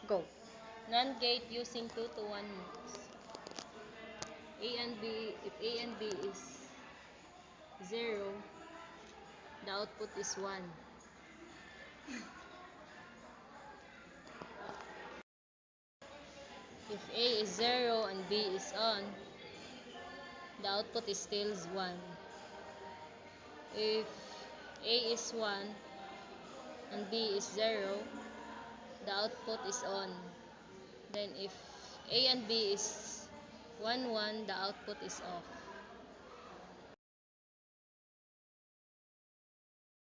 Go. NAND gate using 2 to 1 modes. A and B, if A and B is 0, the output is 1. If A is 0 and B is on, the output is still 1. If A is 1 and B is 0, the output is on. Then if A and B is 1, 1, the output is off.